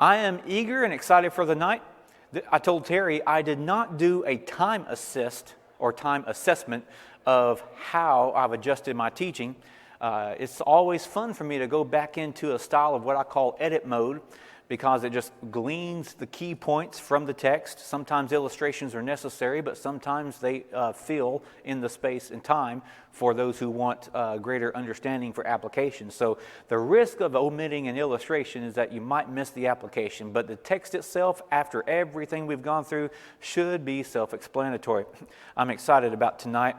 I am eager and excited for the night. I told Terry I did not do a time assist or time assessment of how I've adjusted my teaching. It's always fun for me to go back into a style of what I call edit mode, because it just gleans the key points from the text. Sometimes illustrations are necessary, but sometimes they fill in the space and time for those who want greater understanding for application. So the risk of omitting an illustration is that you might miss the application, but the text itself, after everything we've gone through, should be self-explanatory. I'm excited about tonight.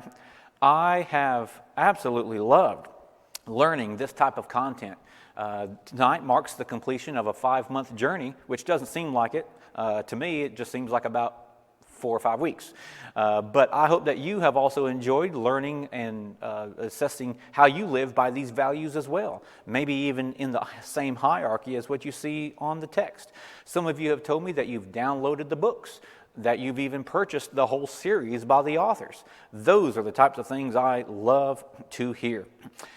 I have absolutely loved learning this type of content. Tonight marks the completion of a 5-month journey, which doesn't seem like it. To me, it just seems like about 4 or 5 weeks. But I hope that you have also enjoyed learning and assessing how you live by these values as well. Maybe even in the same hierarchy as what you see on the text. Some of you have told me that you've downloaded the books, that you've even purchased the whole series by the authors. Those are the types of things I love to hear.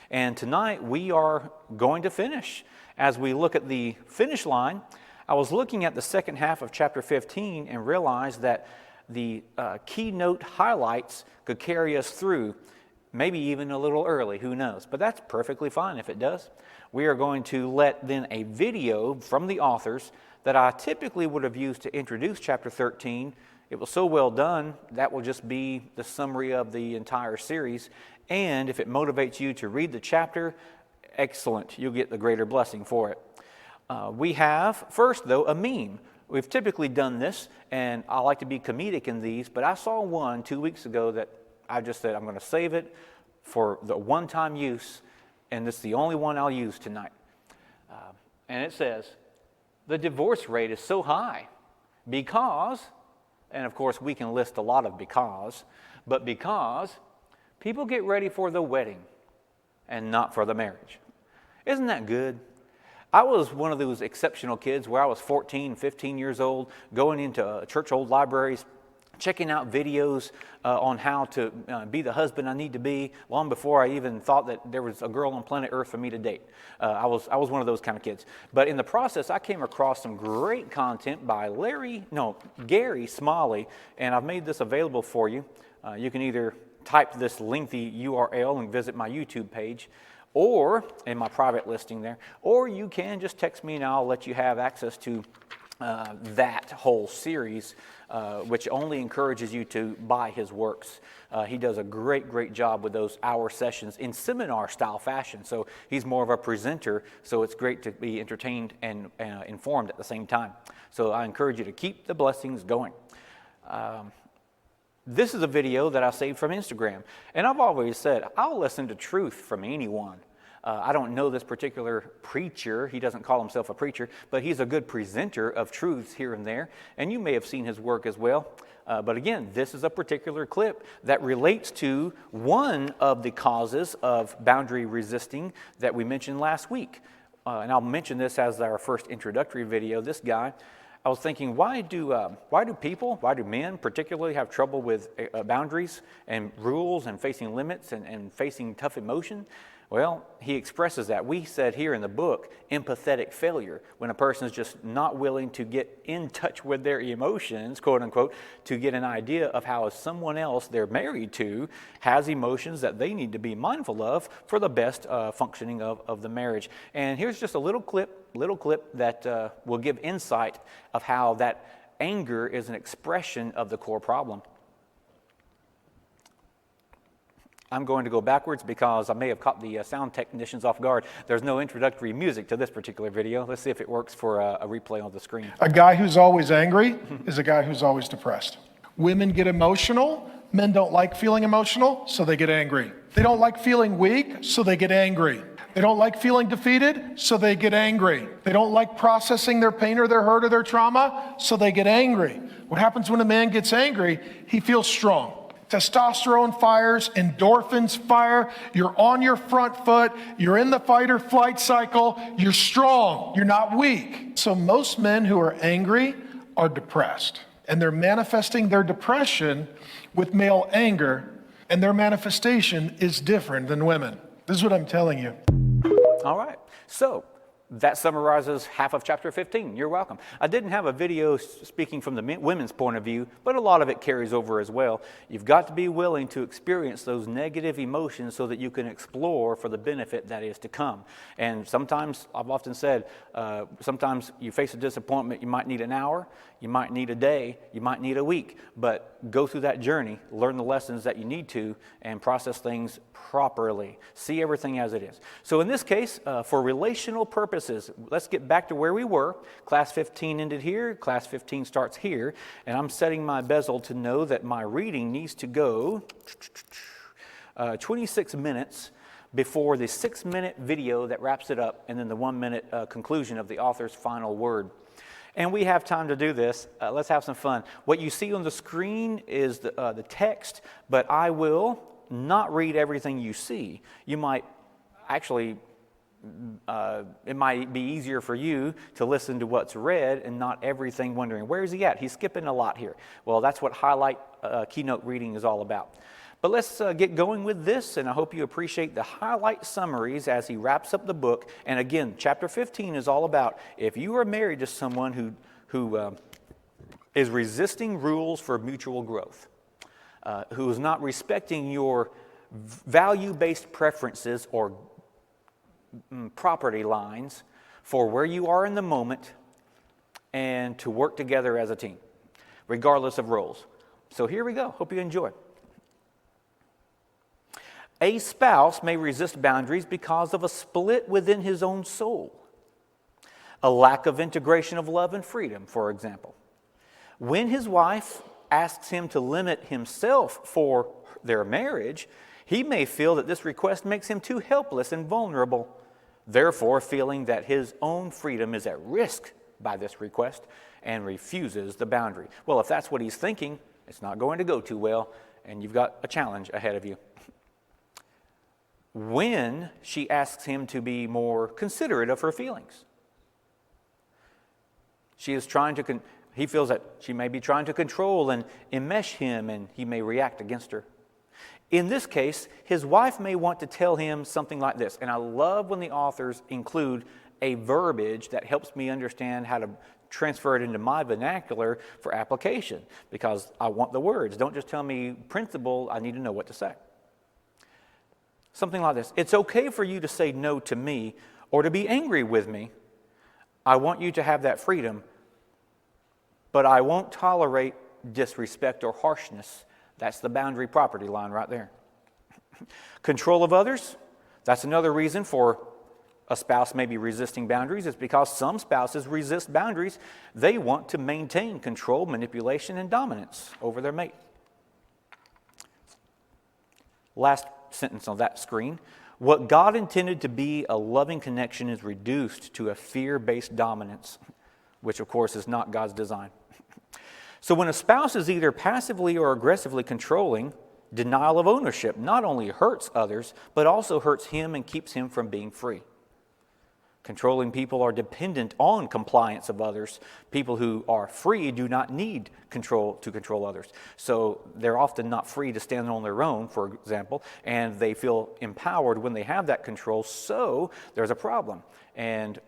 And tonight we are going to finish. As we look at the finish line, I was looking at the second half of chapter 15 and realized that the keynote highlights could carry us through, maybe even a little early, who knows. But that's perfectly fine if it does. We are going to let then a video from the authors that I typically would have used to introduce chapter 13. It was so well done, that will just be the summary of the entire series. And if it motivates you to read the chapter, excellent, you'll get the greater blessing for it. We have, first though, a meme. We've typically done this, and I like to be comedic in these, but I saw one 2 weeks ago that I just said I'm going to save it for the one-time use, and this is the only one I'll use tonight. And it says, the divorce rate is so high because, and of course we can list a lot of because, but because people get ready for the wedding and not for the marriage. Isn't that good? I was one of those exceptional kids where I was 14, 15 years old, going into church old libraries, checking out videos on how to be the husband I need to be, long before I even thought that there was a girl on planet Earth for me to date. I was one of those kind of kids. But in the process, I came across some great content by Gary Smalley, and I've made this available for you. You can either type this lengthy URL and visit my YouTube page, or in my private listing there, or you can just text me and I'll let you have access to that whole series, which only encourages you to buy his works. He does a great job with those hour sessions in seminar style fashion. So he's more of a presenter, so it's great to be entertained and informed at the same time. So I encourage you to keep the blessings going. This is a video that I saved from Instagram, and I've always said I'll listen to truth from anyone. I don't know this particular preacher. He doesn't call himself a preacher, but he's a good presenter of truths here and there, and you may have seen his work as well. But again, this is a particular clip that relates to one of the causes of boundary resisting that we mentioned last week. And I'll mention this as our first introductory video. This guy, I was thinking, why do men particularly have trouble with boundaries and rules and facing limits and facing tough emotion? Well, he expresses that. We said here in the book, empathetic failure, when a person is just not willing to get in touch with their emotions, quote unquote, to get an idea of how someone else they're married to has emotions that they need to be mindful of for the best functioning of the marriage. And here's just a little clip that will give insight of how that anger is an expression of the core problem. I'm going to go backwards because I may have caught the sound technicians off guard. There's no introductory music to this particular video. Let's see if it works for a replay on the screen. A guy who's always angry is a guy who's always depressed. Women get emotional. Men don't like feeling emotional, so they get angry. They don't like feeling weak, so they get angry. They don't like feeling defeated, so they get angry. They don't like processing their pain or their hurt or their trauma, so they get angry. What happens when a man gets angry? He feels strong. Testosterone fires, endorphins fire, you're on your front foot, you're in the fight or flight cycle, you're strong, you're not weak. So most men who are angry are depressed, and they're manifesting their depression with male anger, and their manifestation is different than women. This is what I'm telling you. All right, so that summarizes half of chapter 15. You're welcome. I didn't have a video speaking from the women's point of view, but a lot of it carries over as well. You've got to be willing to experience those negative emotions so that you can explore for the benefit that is to come. And sometimes, I've often said, sometimes you face a disappointment, you might need an hour, you might need a day, you might need a week, but go through that journey, learn the lessons that you need to, and process things properly. See everything as it is. So in this case, for relational purposes, let's get back to where we were. Class 15 ended here, class 15 starts here, and I'm setting my bezel to know that my reading needs to go 26 minutes before the 6-minute video that wraps it up, and then the 1-minute conclusion of the author's final word. And we have time to do this. Let's have some fun. What you see on the screen is the text, but I will not read everything you see. You might actually, it might be easier for you to listen to what's read and not everything wondering, where is he at? He's skipping a lot here. Well, that's what highlight keynote reading is all about. But let's get going with this, and I hope you appreciate the highlight summaries as he wraps up the book. And again, chapter 15 is all about if you are married to someone who is resisting rules for mutual growth, who is not respecting your value-based preferences or property lines for where you are in the moment and to work together as a team, regardless of roles. So here we go. Hope you enjoy. A spouse may resist boundaries because of a split within his own soul, a lack of integration of love and freedom, for example. When his wife asks him to limit himself for their marriage, he may feel that this request makes him too helpless and vulnerable, therefore feeling that his own freedom is at risk by this request and refuses the boundary. Well, if that's what he's thinking, it's not going to go too well, and you've got a challenge ahead of you. When she asks him to be more considerate of her feelings, she is trying to, he feels that she may be trying to control and enmesh him, and he may react against her. In this case, his wife may want to tell him something like this, and I love when the authors include a verbiage that helps me understand how to transfer it into my vernacular for application, because I want the words. Don't just tell me principle, I need to know what to say. Something like this: it's okay for you to say no to me or to be angry with me. I want you to have that freedom, but I won't tolerate disrespect or harshness. That's the boundary property line right there. Control of others, that's another reason for a spouse may be resisting boundaries. It's because some spouses resist boundaries. They want to maintain control, manipulation, and dominance over their mate. Last sentence on that screen. What God intended to be a loving connection is reduced to a fear-based dominance, which of course is not God's design. So when a spouse is either passively or aggressively controlling, denial of ownership not only hurts others, but also hurts him and keeps him from being free. Controlling people are dependent on compliance of others. People who are free do not need control to control others. So they're often not free to stand on their own, for example, and they feel empowered when they have that control. So there's a problem. And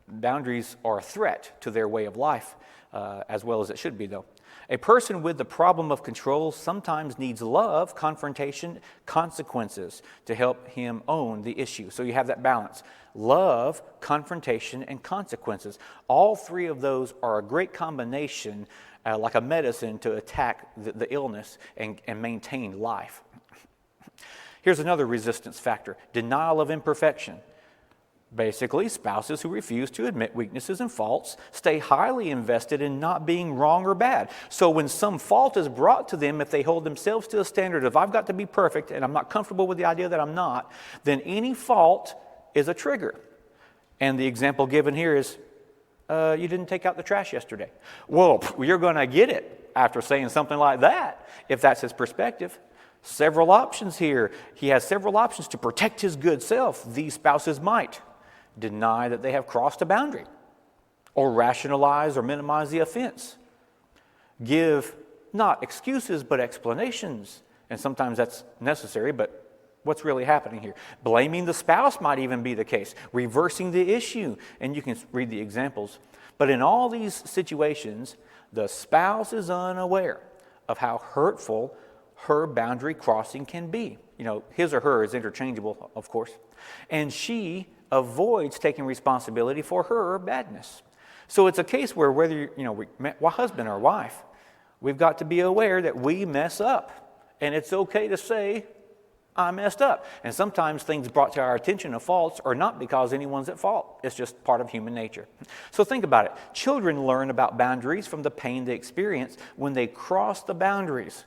boundaries are a threat to their way of life, as well as it should be, though. A person with the problem of control sometimes needs love, confrontation, consequences to help him own the issue. So you have that balance. Love, confrontation, and consequences. All three of those are a great combination, like a medicine to attack the illness and maintain life. Here's another resistance factor: denial of imperfection. Basically, spouses who refuse to admit weaknesses and faults stay highly invested in not being wrong or bad. So when some fault is brought to them, if they hold themselves to a standard of I've got to be perfect and I'm not comfortable with the idea that I'm not, then any fault is a trigger. And the example given here is, you didn't take out the trash yesterday. Well, you're going to get it after saying something like that, if that's his perspective. Several options here. He has several options to protect his good self. These spouses might deny that they have crossed a boundary, or rationalize or minimize the offense. Give not excuses but explanations, and sometimes that's necessary, but what's really happening here. Blaming the spouse might even be the case. Reversing the issue, and you can read the examples. But in all these situations, the spouse is unaware of how hurtful her boundary crossing can be. His or her is interchangeable, of course. And she avoids taking responsibility for her badness. So it's a case where whether we're husband or wife, we've got to be aware that we mess up. And it's okay to say, I messed up. And sometimes things brought to our attention of faults are not because anyone's at fault. It's just part of human nature. So think about it. Children learn about boundaries from the pain they experience when they cross the boundaries.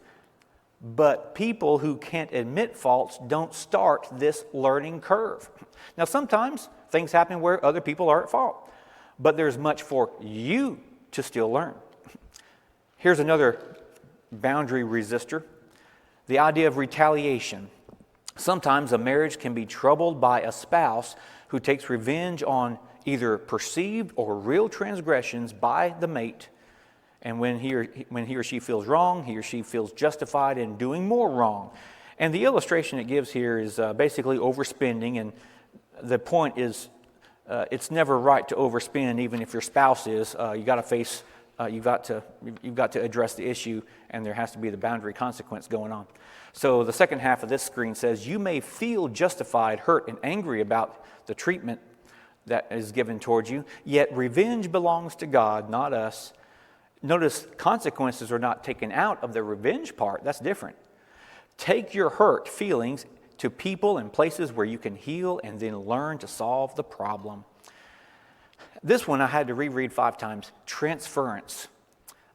But people who can't admit faults don't start this learning curve. Now, sometimes things happen where other people are at fault, but there's much for you to still learn. Here's another boundary resistor, the idea of retaliation. Sometimes a marriage can be troubled by a spouse who takes revenge on either perceived or real transgressions by the mate. And when he or she feels wrong, he or she feels justified in doing more wrong. And the illustration it gives here is basically overspending. And the point is, it's never right to overspend, even if your spouse is. You've got to address the issue, and there has to be the boundary consequence going on. So the second half of this screen says, you may feel justified, hurt, and angry about the treatment that is given towards you, yet revenge belongs to God, not us. Notice consequences are not taken out of the revenge part. That's different. Take your hurt feelings to people and places where you can heal and then learn to solve the problem. This one I had to reread 5 times. Transference.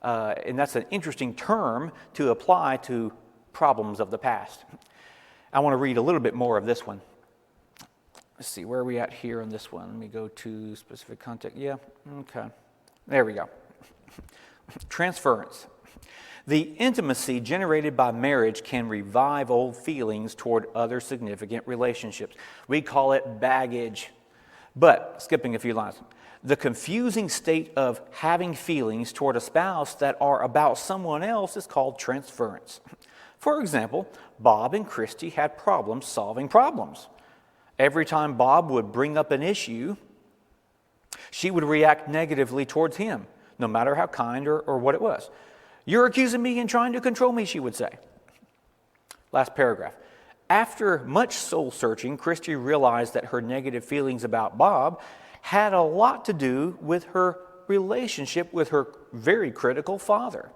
And that's an interesting term to apply to problems of the past. I want to read a little bit more of this one. Let's see, where are we at here on this one? Let me go to specific context. Yeah, okay. There we go. Transference. The intimacy generated by marriage can revive old feelings toward other significant relationships. We call it baggage. But, skipping a few lines, the confusing state of having feelings toward a spouse that are about someone else is called transference. For example, Bob and Christy had problems solving problems. Every time Bob would bring up an issue, she would react negatively towards him, no matter how kind or what it was. You're accusing me and trying to control me, she would say. Last paragraph. After much soul searching, Christy realized that her negative feelings about Bob had a lot to do with her relationship with her very critical father.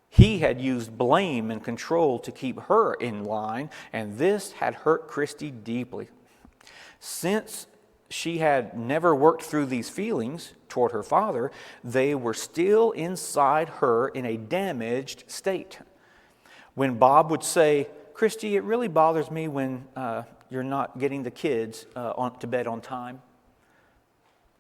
He had used blame and control to keep her in line, and this had hurt Christy deeply. Since she had never worked through these feelings toward her father, they were still inside her in a damaged state. When Bob would say, Christy, it really bothers me when you're not getting the kids to bed on time,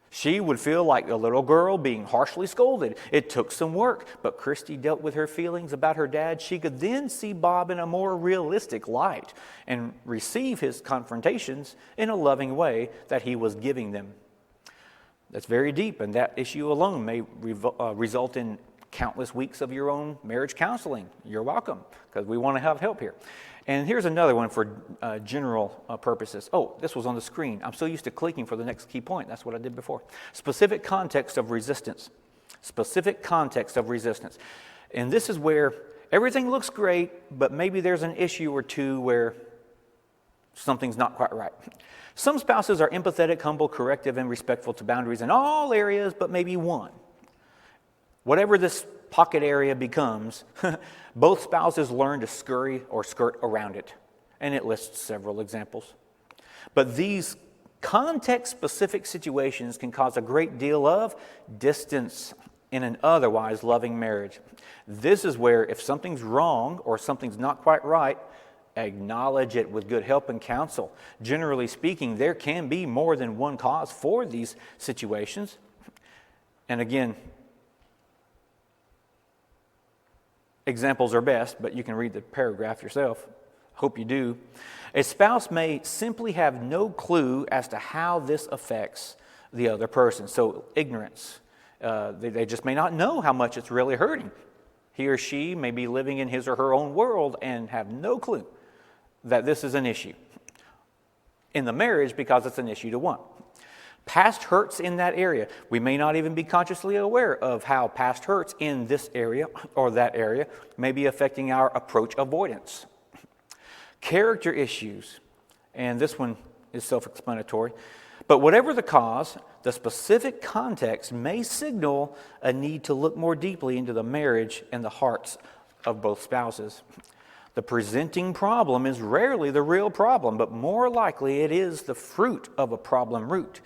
she would feel like a little girl being harshly scolded. It took some work, but Christy dealt with her feelings about her dad. She could then see Bob in a more realistic light and receive his confrontations in a loving way that he was giving them. That's very deep, and that issue alone may result in countless weeks of your own marriage counseling. You're welcome, because we want to have help here. And here's another one for general purposes. Oh, this was on the screen. I'm so used to clicking for the next key point. That's what I did before. Specific context of resistance. Specific context of resistance. And this is where everything looks great, but maybe there's an issue or two where something's not quite right. Some spouses are empathetic, humble, corrective, and respectful to boundaries in all areas, but maybe one. Whatever this pocket area becomes, both spouses learn to scurry or skirt around it. And it lists several examples. But these context-specific situations can cause a great deal of distance in an otherwise loving marriage. This is where if something's wrong or something's not quite right, acknowledge it with good help and counsel. Generally speaking, there can be more than one cause for these situations. And again, examples are best, but you can read the paragraph yourself. Hope you do. A spouse may simply have no clue as to how this affects the other person. So ignorance. They just may not know how much it's really hurting. He or she may be living in his or her own world and have no clue that this is an issue in the marriage because it's an issue to one. Past hurts in that area. We may not even be consciously aware of how past hurts in this area or that area may be affecting our approach avoidance. Character issues, and this one is self-explanatory, but whatever the cause, the specific context may signal a need to look more deeply into the marriage and the hearts of both spouses. The presenting problem is rarely the real problem, but more likely it is the fruit of a problem root.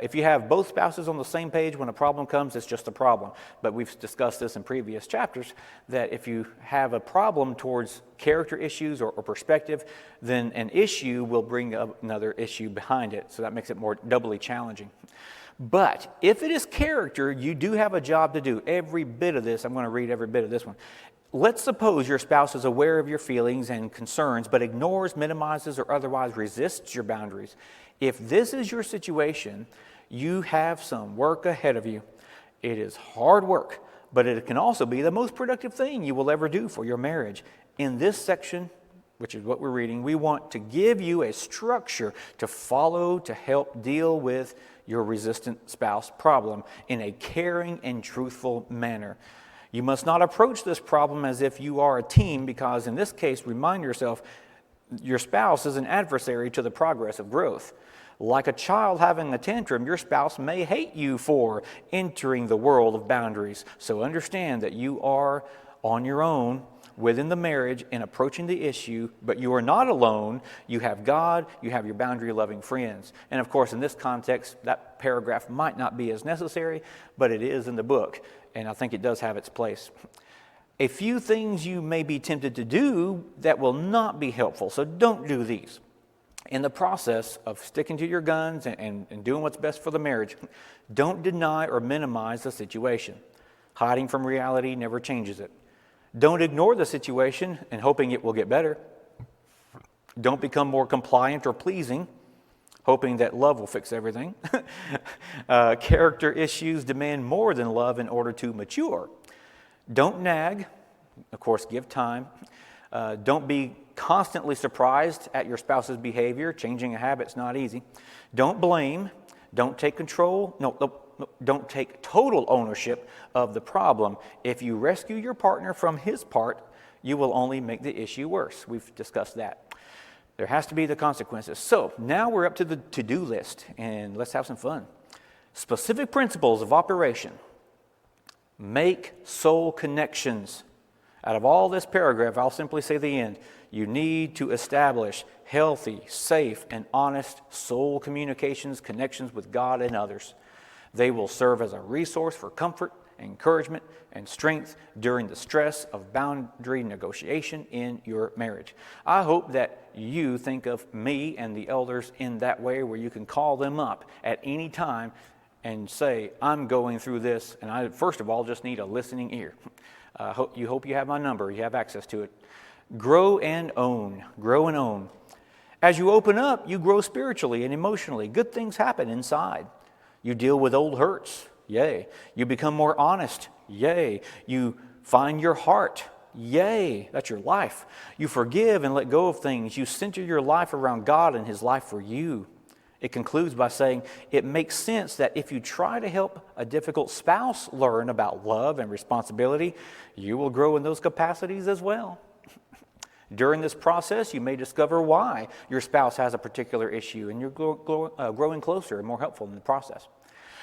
If you have both spouses on the same page when a problem comes, it's just a problem. But we've discussed this in previous chapters, that if you have a problem towards character issues or perspective, then an issue will bring up another issue behind it. So that makes it more doubly challenging. But if it is character, you do have a job to do. Every bit of this, I'm going to read every bit of this one. Let's suppose your spouse is aware of your feelings and concerns, but ignores, minimizes, or otherwise resists your boundaries. If this is your situation, you have some work ahead of you. It is hard work, but it can also be the most productive thing you will ever do for your marriage. In this section, which is what we're reading, we want to give you a structure to follow to help deal with your resistant spouse problem in a caring and truthful manner. You must not approach this problem as if you are a team, because in this case, remind yourself, your spouse is an adversary to the progress of growth. Like a child having a tantrum, your spouse may hate you for entering the world of boundaries. So understand that you are on your own within the marriage in approaching the issue, but you are not alone. You have God, you have your boundary-loving friends. And of course, in this context, that paragraph might not be as necessary, but it is in the book, and I think it does have its place. A few things you may be tempted to do that will not be helpful, so don't do these. In the process of sticking to your guns and doing what's best for the marriage, don't deny or minimize the situation. Hiding from reality never changes it. Don't ignore the situation and hoping it will get better. Don't become more compliant or pleasing, hoping that love will fix everything. Character issues demand more than love in order to mature. Don't nag. Of course, give time. Don't be constantly surprised at your spouse's behavior. Changing a habit's not easy. Don't blame. Don't take control. Don't take total ownership of the problem. If you rescue your partner from his part, you will only make the issue worse. We've discussed that. There has to be the consequences. So now we're up to the to-do list, and let's have some fun. Specific principles of operation. Make soul connections. Out of all this paragraph, I'll simply say the end. You need to establish healthy, safe, and honest soul communications, connections with God and others. They will serve as a resource for comfort, encouragement, and strength during the stress of boundary negotiation in your marriage. I hope that you think of me and the elders in that way, where you can call them up at any time and say, I'm going through this, and I, first of all, just need a listening ear. Hope you have my number. You have access to it. Grow and own. Grow and own. As you open up, you grow spiritually and emotionally. Good things happen inside. You deal with old hurts. Yay. You become more honest. Yay. You find your heart. Yay. That's your life. You forgive and let go of things. You center your life around God and His life for you. It concludes by saying, it makes sense that if you try to help a difficult spouse learn about love and responsibility, you will grow in those capacities as well. During this process, you may discover why your spouse has a particular issue, and you're growing closer and more helpful in the process.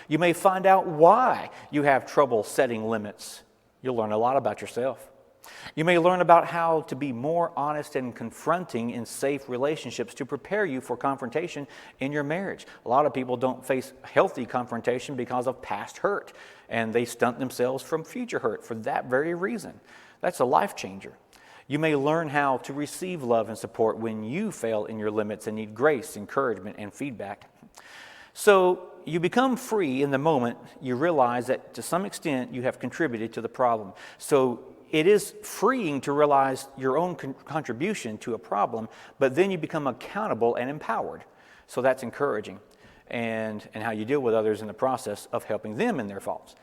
You may find out why you have trouble setting limits. You'll learn a lot about yourself. You may learn about how to be more honest and confronting in safe relationships to prepare you for confrontation in your marriage. A lot of people don't face healthy confrontation because of past hurt, and they stunt themselves from future hurt for that very reason. That's a life changer. You may learn how to receive love and support when you fail in your limits and need grace, encouragement, and feedback. So you become free in the moment you realize that to some extent you have contributed to the problem. So it is freeing to realize your own contribution to a problem, but then you become accountable and empowered. So that's encouraging, and how you deal with others in the process of helping them in their faults.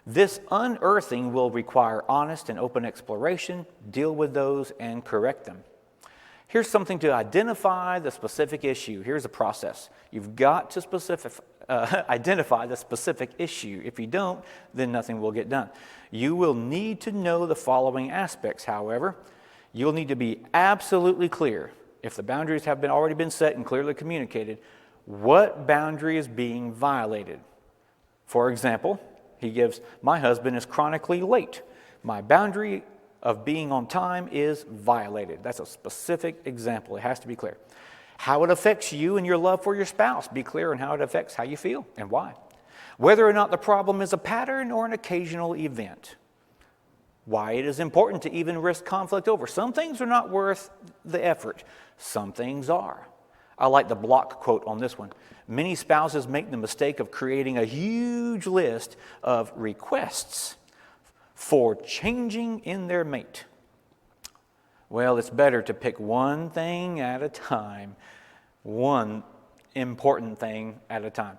This unearthing will require honest and open exploration, deal with those, and correct them. Here's something to identify the specific issue. Here's a process. You've got to identify the specific issue. If you don't, then nothing will get done. You will need to know the following aspects, however. You'll need to be absolutely clear, if the boundaries have already been set and clearly communicated, what boundary is being violated. For example, he gives, my husband is chronically late. My boundary of being on time is violated. That's a specific example. It has to be clear. How it affects you and your love for your spouse. Be clear on how it affects how you feel and why. Whether or not the problem is a pattern or an occasional event. Why it is important to even risk conflict over. Some things are not worth the effort. Some things are. I like the Block quote on this one. Many spouses make the mistake of creating a huge list of requests for changing in their mate. Well, it's better to pick one thing at a time, one important thing at a time.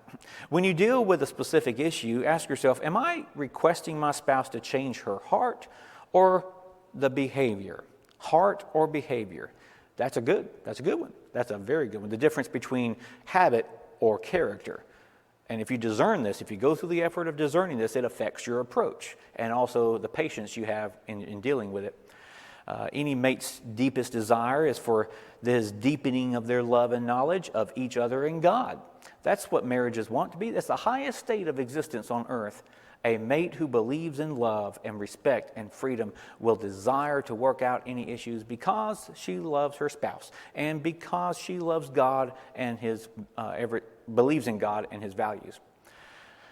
When you deal with a specific issue, ask yourself, am I requesting my spouse to change her heart or the behavior? Heart or behavior? That's a good one. That's a very good one. The difference between habit or character. And if you discern this, if you go through the effort of discerning this, it affects your approach and also the patience you have in dealing with it. Any mate's deepest desire is for this deepening of their love and knowledge of each other and God. That's what marriages want to be. That's the highest state of existence on earth. A mate who believes in love and respect and freedom will desire to work out any issues because she loves her spouse and because she loves God and believes in God and His values.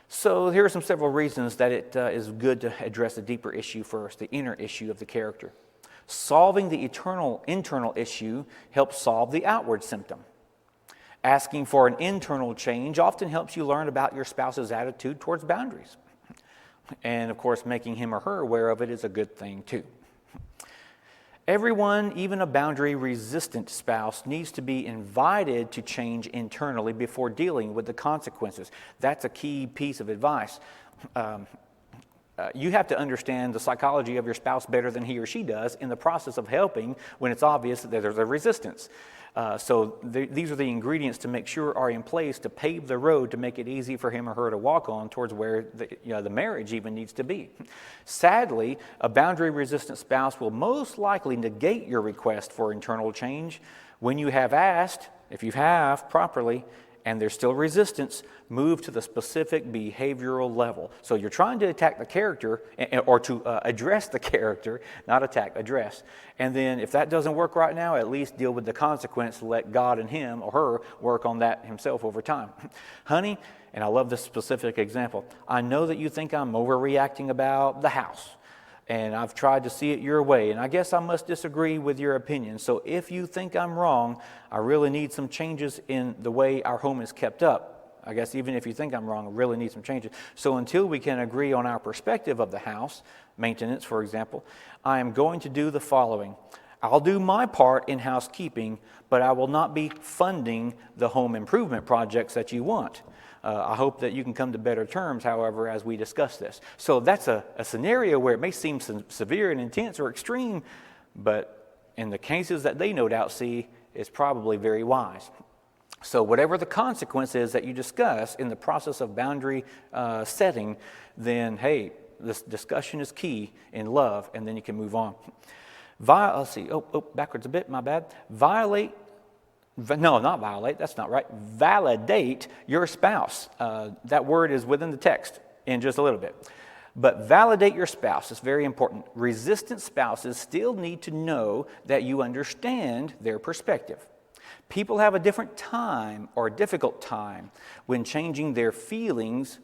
So here are several reasons that it is good to address the deeper issue first, the inner issue of the character. Solving the internal issue helps solve the outward symptom. Asking for an internal change often helps you learn about your spouse's attitude towards boundaries. And of course, making him or her aware of it is a good thing too. Everyone, even a boundary-resistant spouse, needs to be invited to change internally before dealing with the consequences. That's a key piece of advice. You have to understand the psychology of your spouse better than he or she does in the process of helping when it's obvious that there's a resistance. These are the ingredients to make sure are in place to pave the road to make it easy for him or her to walk on towards where the marriage even needs to be. Sadly, a boundary-resistant spouse will most likely negate your request for internal change when you have asked, if you have properly, and there's still resistance, move to the specific behavioral level. So you're trying to attack the character, or to address the character, not attack, address. And then if that doesn't work right now, at least deal with the consequence, let God and him or her work on that himself over time. Honey, and I love this specific example, I know that you think I'm overreacting about the house. And I've tried to see it your way, and I guess I must disagree with your opinion. So if you think I'm wrong, I really need some changes in the way our home is kept up. I guess even if you think I'm wrong, I really need some changes. So until we can agree on our perspective of the house, maintenance, for example, I am going to do the following. I'll do my part in housekeeping, but I will not be funding the home improvement projects that you want. I hope that you can come to better terms, however, as we discuss this. So that's a scenario where it may seem severe and intense or extreme, but in the cases that they no doubt see, it's probably very wise. So whatever the consequence is that you discuss in the process of boundary setting, then, hey, this discussion is key in love, and then you can move on. Let's see. Backwards a bit, my bad. Not violate, that's not right. Validate your spouse. That word is within the text in just a little bit. But validate your spouse is very important. Resistant spouses still need to know that you understand their perspective. People have a different time or a difficult time when changing their feelings.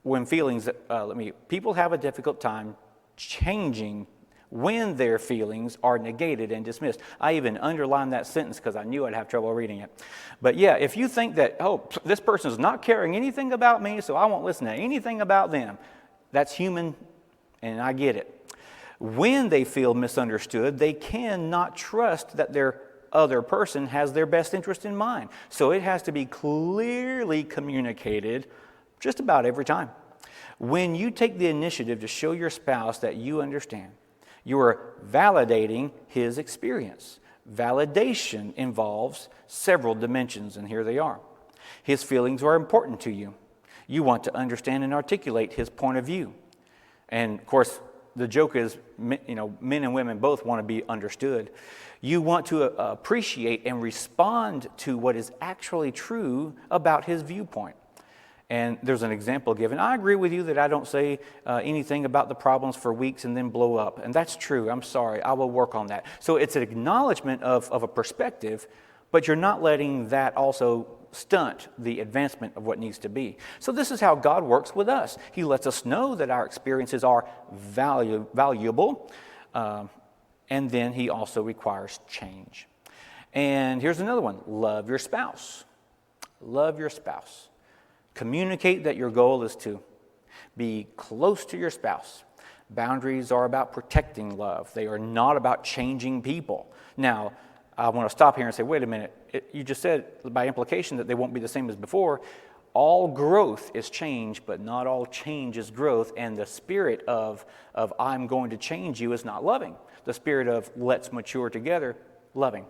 People have a difficult time changing when their feelings are negated and dismissed. I even underlined that sentence because I knew I'd have trouble reading it. But yeah, if you think that, this person is not caring anything about me, so I won't listen to anything about them, that's human, and I get it. When they feel misunderstood, they cannot trust that their other person has their best interest in mind. So it has to be clearly communicated just about every time. When you take the initiative to show your spouse that you understand, you are validating his experience. Validation involves several dimensions, and here they are. His feelings are important to you. You want to understand and articulate his point of view. And of course, the joke is, men and women both want to be understood. You want to appreciate and respond to what is actually true about his viewpoint. And there's an example given. I agree with you that I don't say anything about the problems for weeks and then blow up. And that's true. I'm sorry. I will work on that. So it's an acknowledgement of a perspective, but you're not letting that also stunt the advancement of what needs to be. So this is how God works with us. He lets us know that our experiences are valuable, and then he also requires change. And here's another one. Love your spouse. Love your spouse. Communicate that your goal is to be close to your spouse. Boundaries are about protecting love. They are not about changing people. Now, I want to stop here and say, wait a minute. You just said by implication that they won't be the same as before. All growth is change, but not all change is growth. And the spirit of I'm going to change you is not loving. The spirit of let's mature together, loving.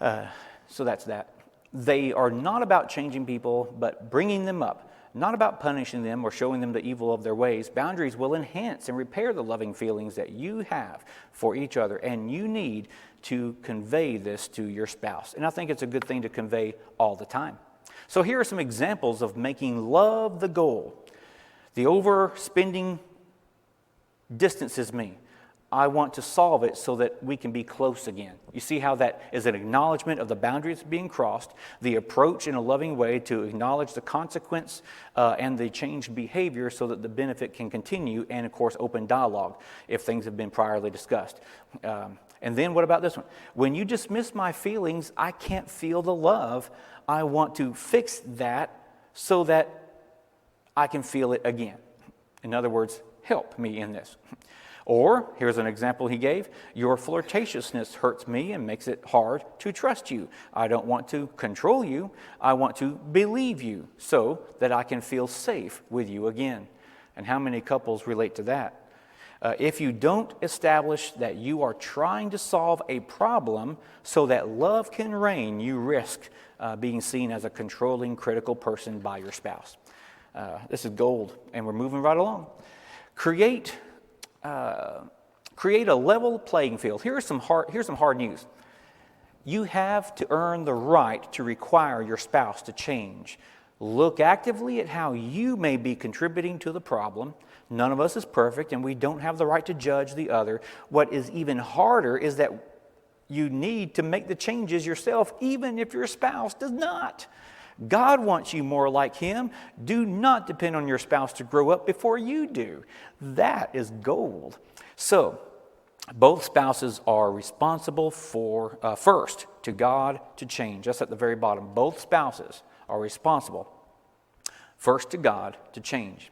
So that's that. They are not about changing people, but bringing them up. Not about punishing them or showing them the evil of their ways. Boundaries will enhance and repair the loving feelings that you have for each other, and you need to convey this to your spouse. And I think it's a good thing to convey all the time. So here are some examples of making love the goal. The overspending distances me. I want to solve it so that we can be close again. You see how that is an acknowledgement of the boundaries being crossed, the approach in a loving way to acknowledge the consequence and the changed behavior so that the benefit can continue, and of course open dialogue if things have been priorly discussed. And then what about this one? When you dismiss my feelings, I can't feel the love. I want to fix that so that I can feel it again. In other words, help me in this. Or, here's an example he gave, your flirtatiousness hurts me and makes it hard to trust you. I don't want to control you. I want to believe you so that I can feel safe with you again. And how many couples relate to that? If you don't establish that you are trying to solve a problem so that love can reign, you risk being seen as a controlling, critical person by your spouse. This is gold, and we're moving right along. Create a level playing field. Here's some hard news. You have to earn the right to require your spouse to change. Look actively at how you may be contributing to the problem. None of us is perfect, and we don't have the right to judge the other. What is even harder is that you need to make the changes yourself, even if your spouse does not. God wants you more like him. Do not depend on your spouse to grow up before you do. That is gold. So, both spouses are responsible for, first, to God to change. That's at the very bottom. Both spouses are responsible, first to God to change.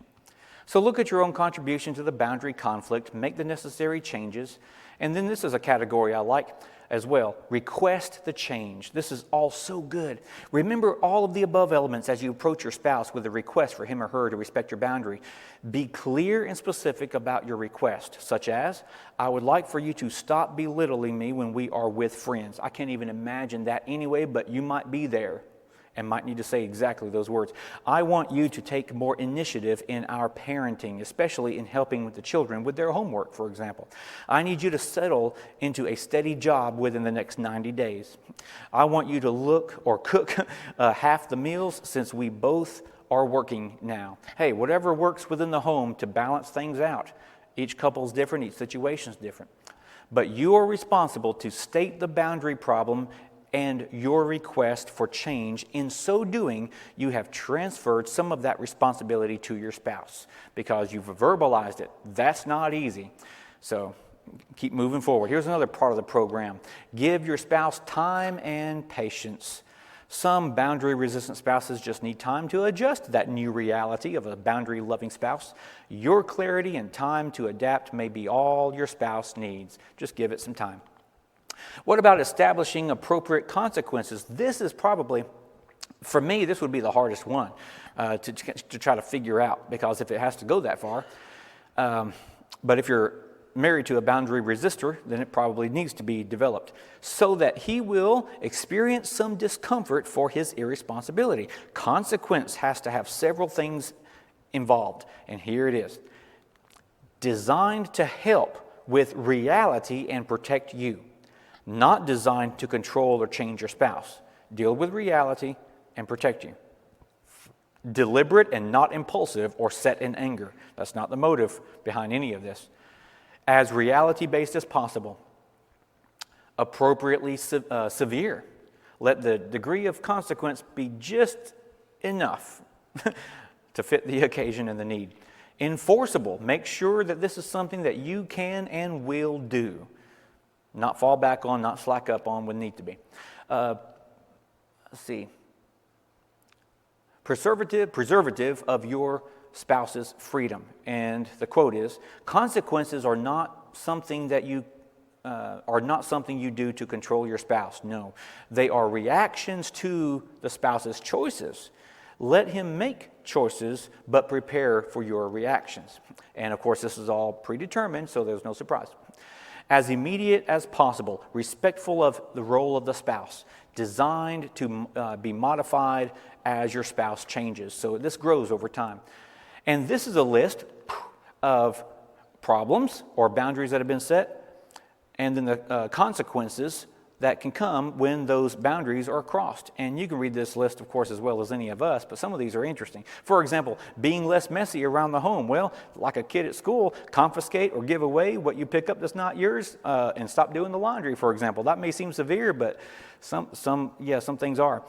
So look at your own contribution to the boundary conflict, make the necessary changes, and then this is a category I like as well. Request the change. This is all so good. Remember all of the above elements as you approach your spouse with a request for him or her to respect your boundary. Be clear and specific about your request, such as, I would like for you to stop belittling me when we are with friends. I can't even imagine that anyway, but you might be there and might need to say exactly those words. I want you to take more initiative in our parenting, especially in helping with the children with their homework, for example. I need you to settle into a steady job within the next 90 days. I want you to look or cook half the meals since we both are working now. Hey, whatever works within the home to balance things out. Each couple's different, each situation's different. But you are responsible to state the boundary problem and your request for change. In so doing, you have transferred some of that responsibility to your spouse because you've verbalized it. That's not easy. So keep moving forward. Here's another part of the program. Give your spouse time and patience. Some boundary-resistant spouses just need time to adjust to that new reality of a boundary-loving spouse. Your clarity and time to adapt may be all your spouse needs. Just give it some time. What about establishing appropriate consequences? This is probably, for me, this would be the hardest one to try to figure out, because if it has to go that far. But if you're married to a boundary resistor, then it probably needs to be developed so that he will experience some discomfort for his irresponsibility. Consequence has to have several things involved, and here it is. Designed to help with reality and protect you, not designed to control or change your spouse. Deal with reality and protect you. Deliberate and not impulsive or set in anger. That's not the motive behind any of this. As reality-based as possible. Appropriately severe. Let the degree of consequence be just enough to fit the occasion and the need. Enforceable. Make sure that this is something that you can and will do. Not fall back on, not slack up on when need to be. Let's see. Preservative of your spouse's freedom. And the quote is, consequences are not something that you do to control your spouse. No, they are reactions to the spouse's choices. Let him make choices, but prepare for your reactions. And of course, this is all predetermined, so there's no surprise. As immediate as possible, respectful of the role of the spouse, designed to be modified as your spouse changes. So this grows over time. And this is a list of problems or boundaries that have been set, and then the consequences that can come when those boundaries are crossed. And you can read this list, of course, as well as any of us, but some of these are interesting. For example, being less messy around the home. Well, like a kid at school, confiscate or give away what you pick up that's not yours, and stop doing the laundry, for example. That may seem severe, but some things are.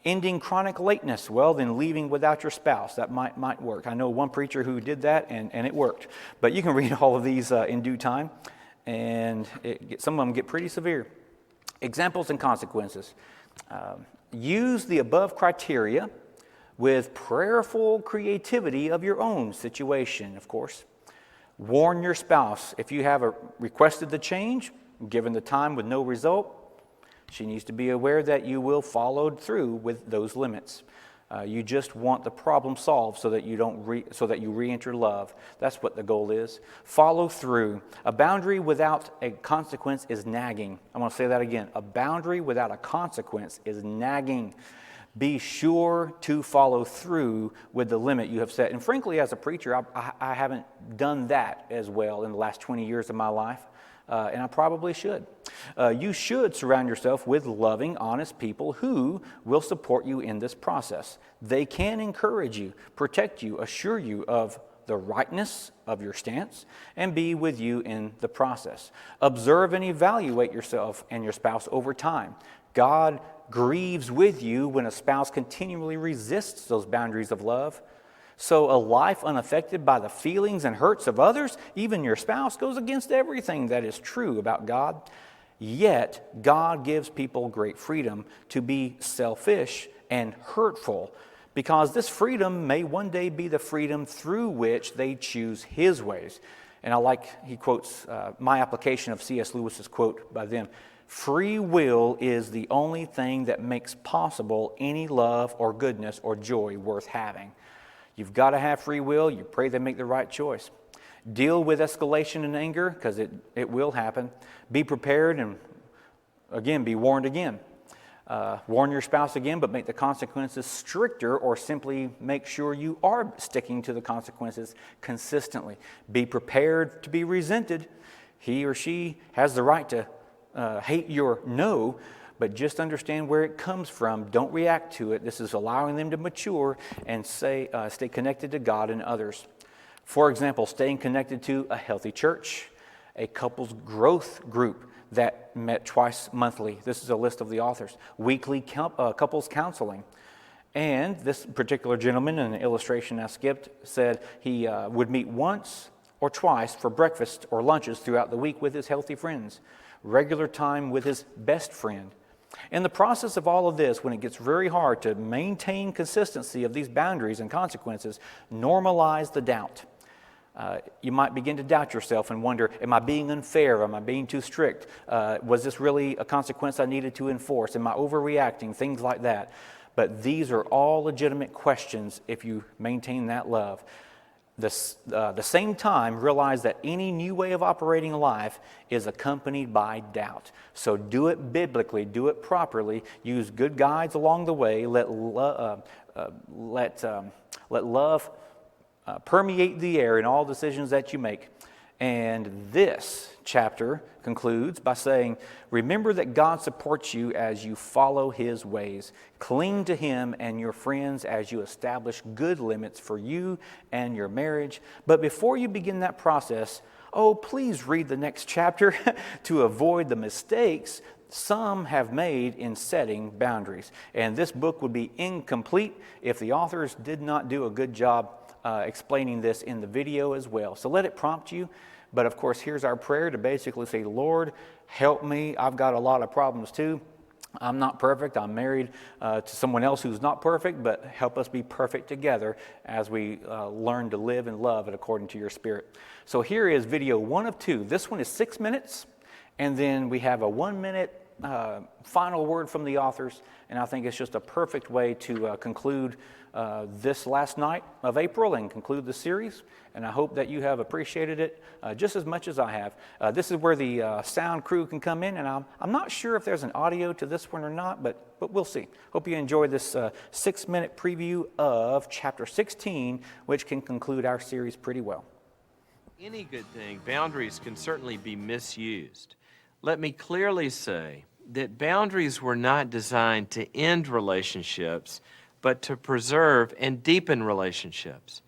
Ending chronic lateness, well, then leaving without your spouse. That might work. I know one preacher who did that, and it worked. But you can read all of these in due time, and some of them get pretty severe. Examples and consequences. Use the above criteria with prayerful creativity of your own situation, of course. Warn your spouse. If you have requested the change, given the time with no result, she needs to be aware that you will follow through with those limits. You just want the problem solved so that you re-enter love. That's what the goal is. Follow through. A boundary without a consequence is nagging. I'm going to say that again. A boundary without a consequence is nagging. Be sure to follow through with the limit you have set. And frankly, as a preacher, I haven't done that as well in the last 20 years of my life. And I probably should. You should surround yourself with loving, honest people who will support you in this process. They can encourage you, protect you, assure you of the rightness of your stance, and be with you in the process. Observe and evaluate yourself and your spouse over time. God grieves with you when a spouse continually resists those boundaries of love. So a life unaffected by the feelings and hurts of others, even your spouse, goes against everything that is true about God. Yet, God gives people great freedom to be selfish and hurtful, because this freedom may one day be the freedom through which they choose His ways. And he quotes my application of C.S. Lewis's quote by them. Free will is the only thing that makes possible any love or goodness or joy worth having. You've got to have free will. You pray they make the right choice. Deal with escalation and anger, because it will happen. Be prepared and, again, be warned again. Warn your spouse again, but make the consequences stricter, or simply make sure you are sticking to the consequences consistently. Be prepared to be resented. He or she has the right to hate your no, but just understand where it comes from. Don't react to it. This is allowing them to mature and stay connected to God and others. For example, staying connected to a healthy church, a couples growth group that met twice monthly. This is a list of the authors. Weekly couples counseling. And this particular gentleman in the illustration I skipped said he would meet once or twice for breakfast or lunches throughout the week with his healthy friends. Regular time with his best friend. In the process of all of this, when it gets very hard to maintain consistency of these boundaries and consequences, normalize the doubt. You might begin to doubt yourself and wonder, am I being unfair? Am I being too strict? Was this really a consequence I needed to enforce? Am I overreacting? Things like that. But these are all legitimate questions if you maintain that love. the same time, realize that any new way of operating life is accompanied by doubt. So do it biblically, do it properly, use good guides along the way, let love permeate the air in all decisions that you make. And this chapter concludes by saying, remember that God supports you as you follow His ways. Cling to Him and your friends as you establish good limits for you and your marriage. But before you begin that process, please read the next chapter to avoid the mistakes some have made in setting boundaries. And this book would be incomplete if the authors did not do a good job explaining this in the video as well. So let it prompt you. But of course, here's our prayer to basically say, Lord, help me. I've got a lot of problems too. I'm not perfect. I'm married to someone else who's not perfect, but help us be perfect together as we learn to live and love it according to your Spirit. So here is video 1 of 2. This one is 6 minutes, and then we have a 1-minute final word from the authors, and I think it's just a perfect way to conclude this last night of April and conclude the series. And I hope that you have appreciated it just as much as I have. This is where the sound crew can come in, and I'm not sure if there's an audio to this one or not, but we'll see. Hope you enjoy this 6-minute preview of chapter 16, which can conclude our series pretty well. Any good thing, boundaries can certainly be misused. Let me clearly say that boundaries were not designed to end relationships, but to preserve and deepen relationships.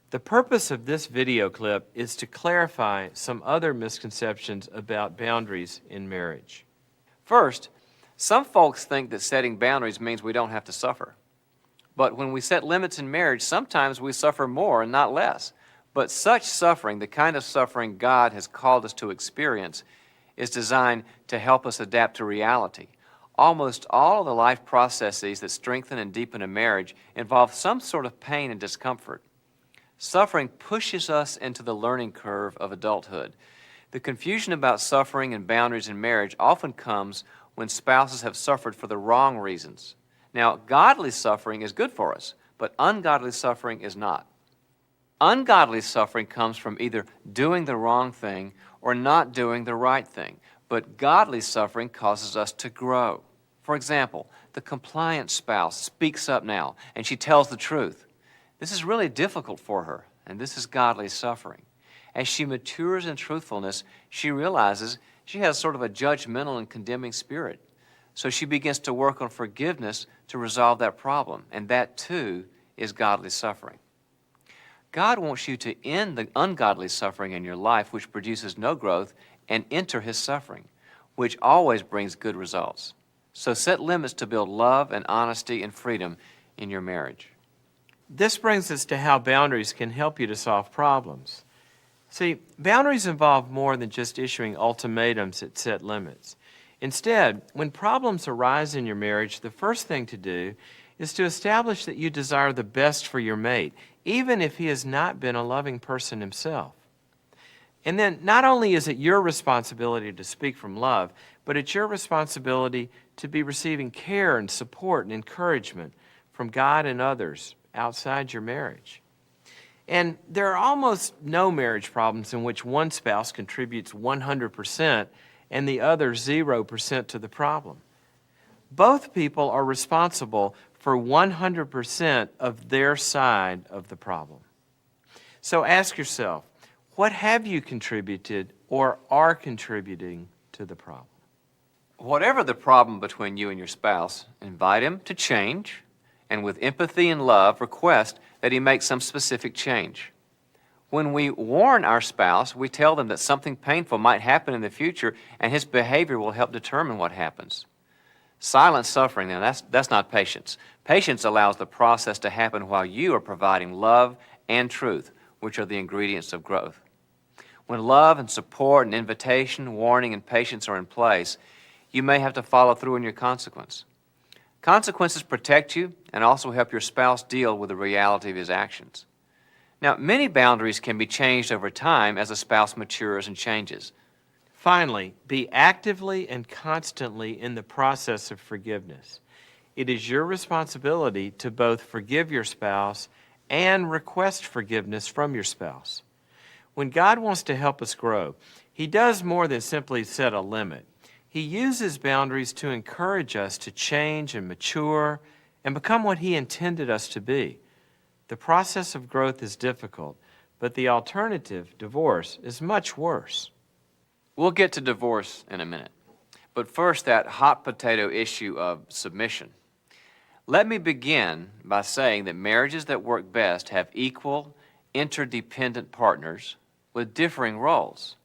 The purpose of this video clip is to clarify some other misconceptions about boundaries in marriage. First, some folks think that setting boundaries means we don't have to suffer. But when we set limits in marriage, sometimes we suffer more and not less. But such suffering, the kind of suffering God has called us to experience, is designed to help us adapt to reality. Almost all of the life processes that strengthen and deepen a marriage involve some sort of pain and discomfort. Suffering pushes us into the learning curve of adulthood. The confusion about suffering and boundaries in marriage often comes when spouses have suffered for the wrong reasons. Now, godly suffering is good for us, but ungodly suffering is not. Ungodly suffering comes from either doing the wrong thing or not doing the right thing, but godly suffering causes us to grow. For example, the compliant spouse speaks up now, and she tells the truth. This is really difficult for her, and this is godly suffering. As she matures in truthfulness, she realizes she has sort of a judgmental and condemning spirit. So she begins to work on forgiveness to resolve that problem, and that too is godly suffering. God wants you to end the ungodly suffering in your life, which produces no growth, and enter His suffering, which always brings good results. So set limits to build love and honesty and freedom in your marriage. This brings us to how boundaries can help you to solve problems. See, boundaries involve more than just issuing ultimatums that set limits. Instead, when problems arise in your marriage, the first thing to do is to establish that you desire the best for your mate, even if he has not been a loving person himself. And then not only is it your responsibility to speak from love, but it's your responsibility to be receiving care and support and encouragement from God and others outside your marriage. And there are almost no marriage problems in which one spouse contributes 100% and the other 0% to the problem. Both people are responsible for 100% of their side of the problem. So ask yourself, what have you contributed or are contributing to the problem? Whatever the problem between you and your spouse, invite him to change, and with empathy and love, request that he make some specific change. When we warn our spouse, we tell them that something painful might happen in the future, and his behavior will help determine what happens. Silent suffering, now that's not patience. Patience allows the process to happen while you are providing love and truth, which are the ingredients of growth. When love and support and invitation, warning and patience are in place, you may have to follow through on your consequence. Consequences protect you and also help your spouse deal with the reality of his actions. Now, many boundaries can be changed over time as a spouse matures and changes. Finally, be actively and constantly in the process of forgiveness. It is your responsibility to both forgive your spouse and request forgiveness from your spouse. When God wants to help us grow, He does more than simply set a limit. He uses boundaries to encourage us to change and mature and become what He intended us to be. The process of growth is difficult, but the alternative, divorce, is much worse. We'll get to divorce in a minute. But first, that hot potato issue of submission. Let me begin by saying that marriages that work best have equal, interdependent partners with differing roles.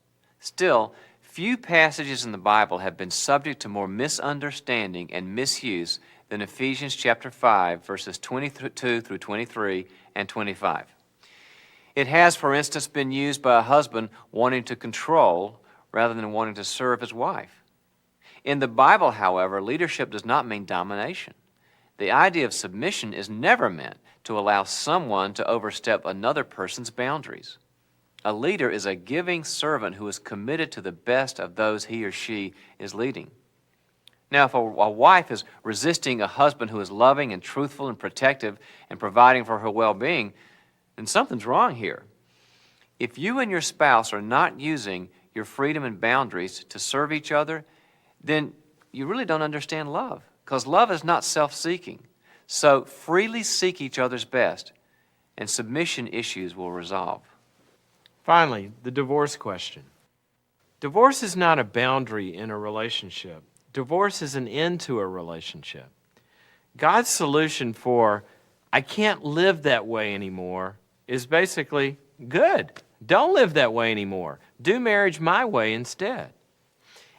Still, few passages in the Bible have been subject to more misunderstanding and misuse than Ephesians chapter 5, verses 22 through 23 and 25. It has, for instance, been used by a husband wanting to control rather than wanting to serve his wife. In the Bible, however, leadership does not mean domination. The idea of submission is never meant to allow someone to overstep another person's boundaries. A leader is a giving servant who is committed to the best of those he or she is leading. Now, if a wife is resisting a husband who is loving and truthful and protective and providing for her well-being, then something's wrong here. If you and your spouse are not using your freedom and boundaries to serve each other, then you really don't understand love, because love is not self-seeking. So freely seek each other's best, and submission issues will resolve. Finally, the divorce question. Divorce is not a boundary in a relationship. Divorce is an end to a relationship. God's solution for, I can't live that way anymore, is basically, good. Don't live that way anymore. Do marriage my way instead.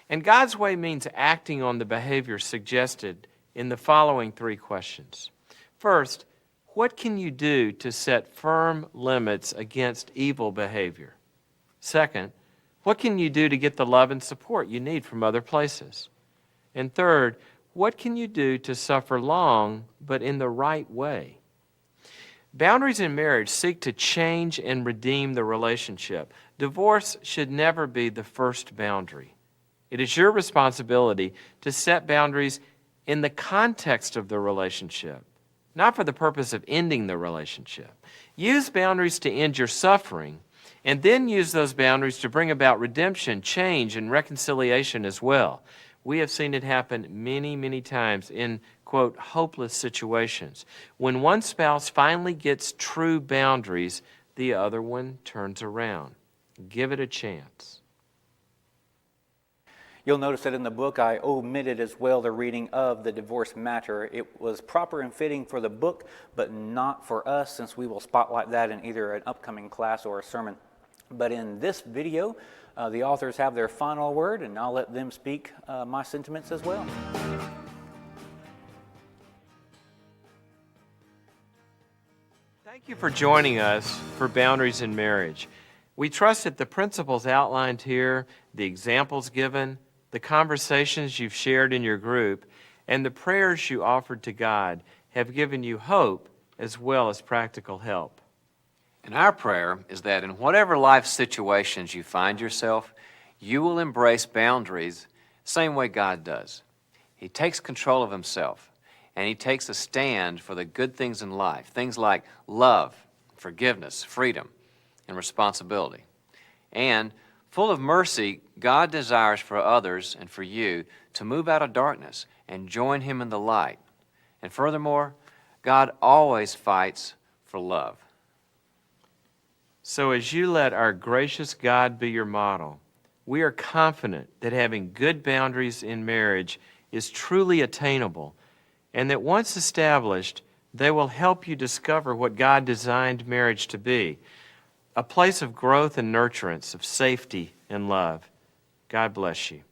And God's way means acting on the behavior suggested in the following three questions. First, what can you do to set firm limits against evil behavior? Second, what can you do to get the love and support you need from other places? And third, what can you do to suffer long but in the right way? Boundaries in marriage seek to change and redeem the relationship. Divorce should never be the first boundary. It is your responsibility to set boundaries in the context of the relationship, not for the purpose of ending the relationship. Use boundaries to end your suffering, and then use those boundaries to bring about redemption, change, and reconciliation as well. We have seen it happen many, many times in, quote, hopeless situations. When one spouse finally gets true boundaries, the other one turns around. Give it a chance. You'll notice that in the book I omitted as well the reading of the divorce matter. It was proper and fitting for the book, but not for us, since we will spotlight that in either an upcoming class or a sermon. But in this video, the authors have their final word, and I'll let them speak my sentiments as well. Thank you for joining us for Boundaries in Marriage. We trust that the principles outlined here, the examples given, the conversations you've shared in your group, and the prayers you offered to God have given you hope as well as practical help. And our prayer is that in whatever life situations you find yourself, you will embrace boundaries the same way God does. He takes control of himself, and he takes a stand for the good things in life, things like love, forgiveness, freedom, and responsibility. And full of mercy, God desires for others and for you to move out of darkness and join him in the light. And furthermore, God always fights for love. So as you let our gracious God be your model, we are confident that having good boundaries in marriage is truly attainable, and that once established, they will help you discover what God designed marriage to be, a place of growth and nurturance, of safety and love. God bless you.